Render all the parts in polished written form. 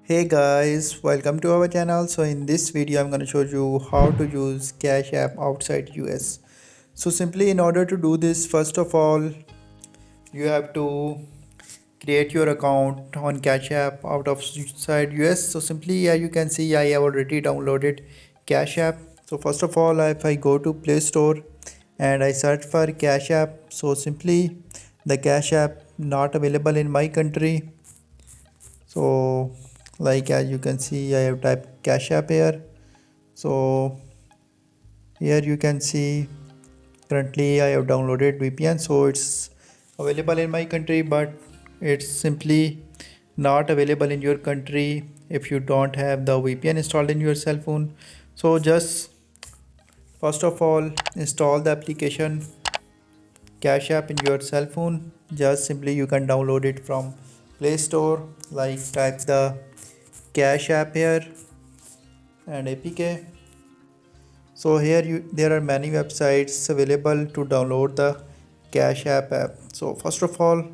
Hey guys, welcome to our channel. So in this video I'm going to show you how to use Cash App outside US. So simply in order to do this, first of all you have to create your account on Cash App outside US. So simply you can see I have already downloaded Cash App. So first of all if I go to Play Store and I search for Cash App, so simply the Cash App not available in my country. So like as you can see I have typed Cash App here. So here you can see currently I have downloaded VPN, so it's available in my country, but it's simply not available in your country if you don't have the VPN installed in your cell phone. So just first of all install the application Cash App in your cell phone. Just simply you can download it from Play Store, like type the Cash App here and APK. So here there are many websites available to download the Cash App app. So first of all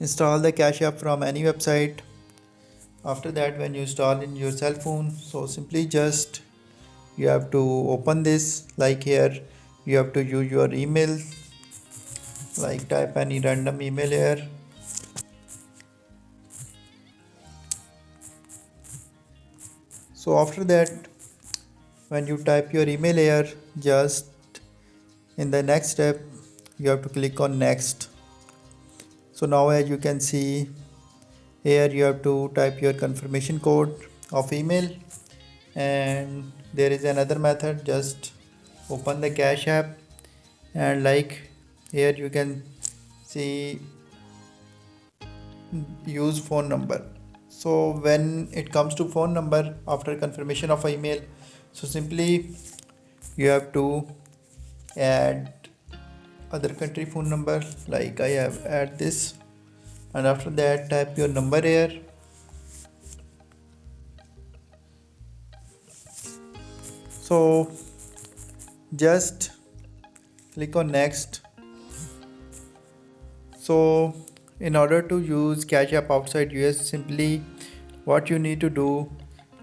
install the Cash App from any website. After that, when you install in your cell phone, so simply just you have to open this. Like here you have to use your email, like type any random email here. So after that, when you type your email here, just in the next step you have to click on next. So now as you can see here you have to type your confirmation code of email, and there is another method. Just open the Cash App and like here you can see use phone number. So when it comes to phone number after confirmation of email, so simply you have to add other country phone number, like I have add this, and after that type your number here. So just click on next. So in order to use Cash App outside US, simply what you need to do,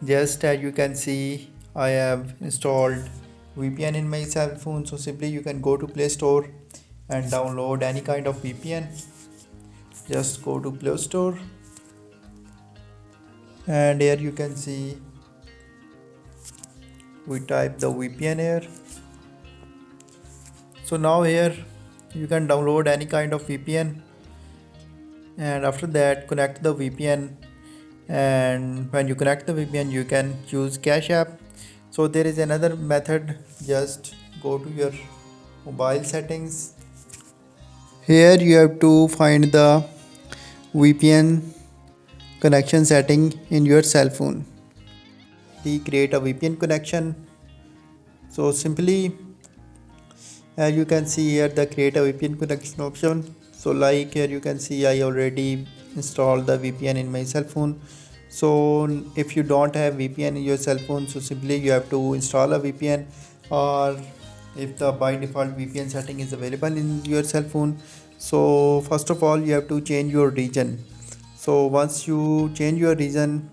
just as you can see I have installed VPN in my cell phone. So simply you can go to Play Store and download any kind of VPN. Just go to Play Store and here you can see we type the VPN here. So now here you can download any kind of VPN, and after that connect the VPN, and when you connect the VPN you can use Cash App. So there is another method. Just go to your mobile settings. Here you have to find the VPN connection setting in your cell phone. Create a VPN connection. So simply as you can see here the create a VPN connection option. So like here you can see I already installed the VPN in my cell phone. So if you don't have VPN in your cell phone, so simply you have to install a VPN, or if the by default VPN setting is available in your cell phone, so first of all you have to change your region. So once you change your region,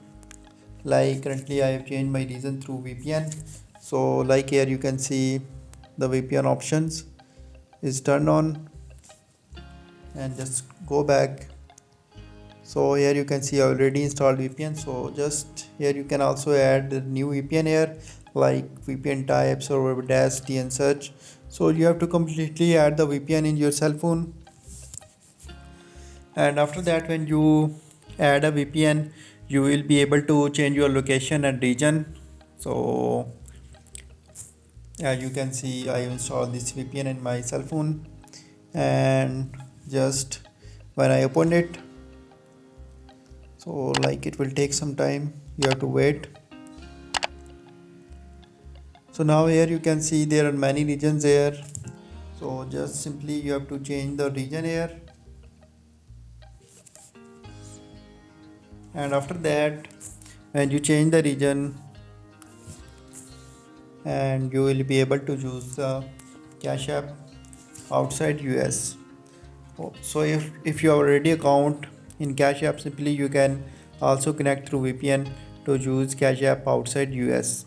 like currently I have changed my region through VPN. So like here you can see the VPN options is turned on, and just go back. So here you can see I already installed VPN. So just here you can also add the new VPN here, like VPN types or dash DN search. So you have to completely add the VPN in your cell phone, and after that when you add a VPN you will be able to change your location and region. So you can see I installed this VPN in my cell phone, and just when I open it, so like it will take some time, you have to wait. So now here you can see there are many regions here. So just simply you have to change the region here, and after that when you change the region, and you will be able to use the Cash App outside US. So if you have already account in Cash App, simply you can also connect through VPN to use Cash App outside US.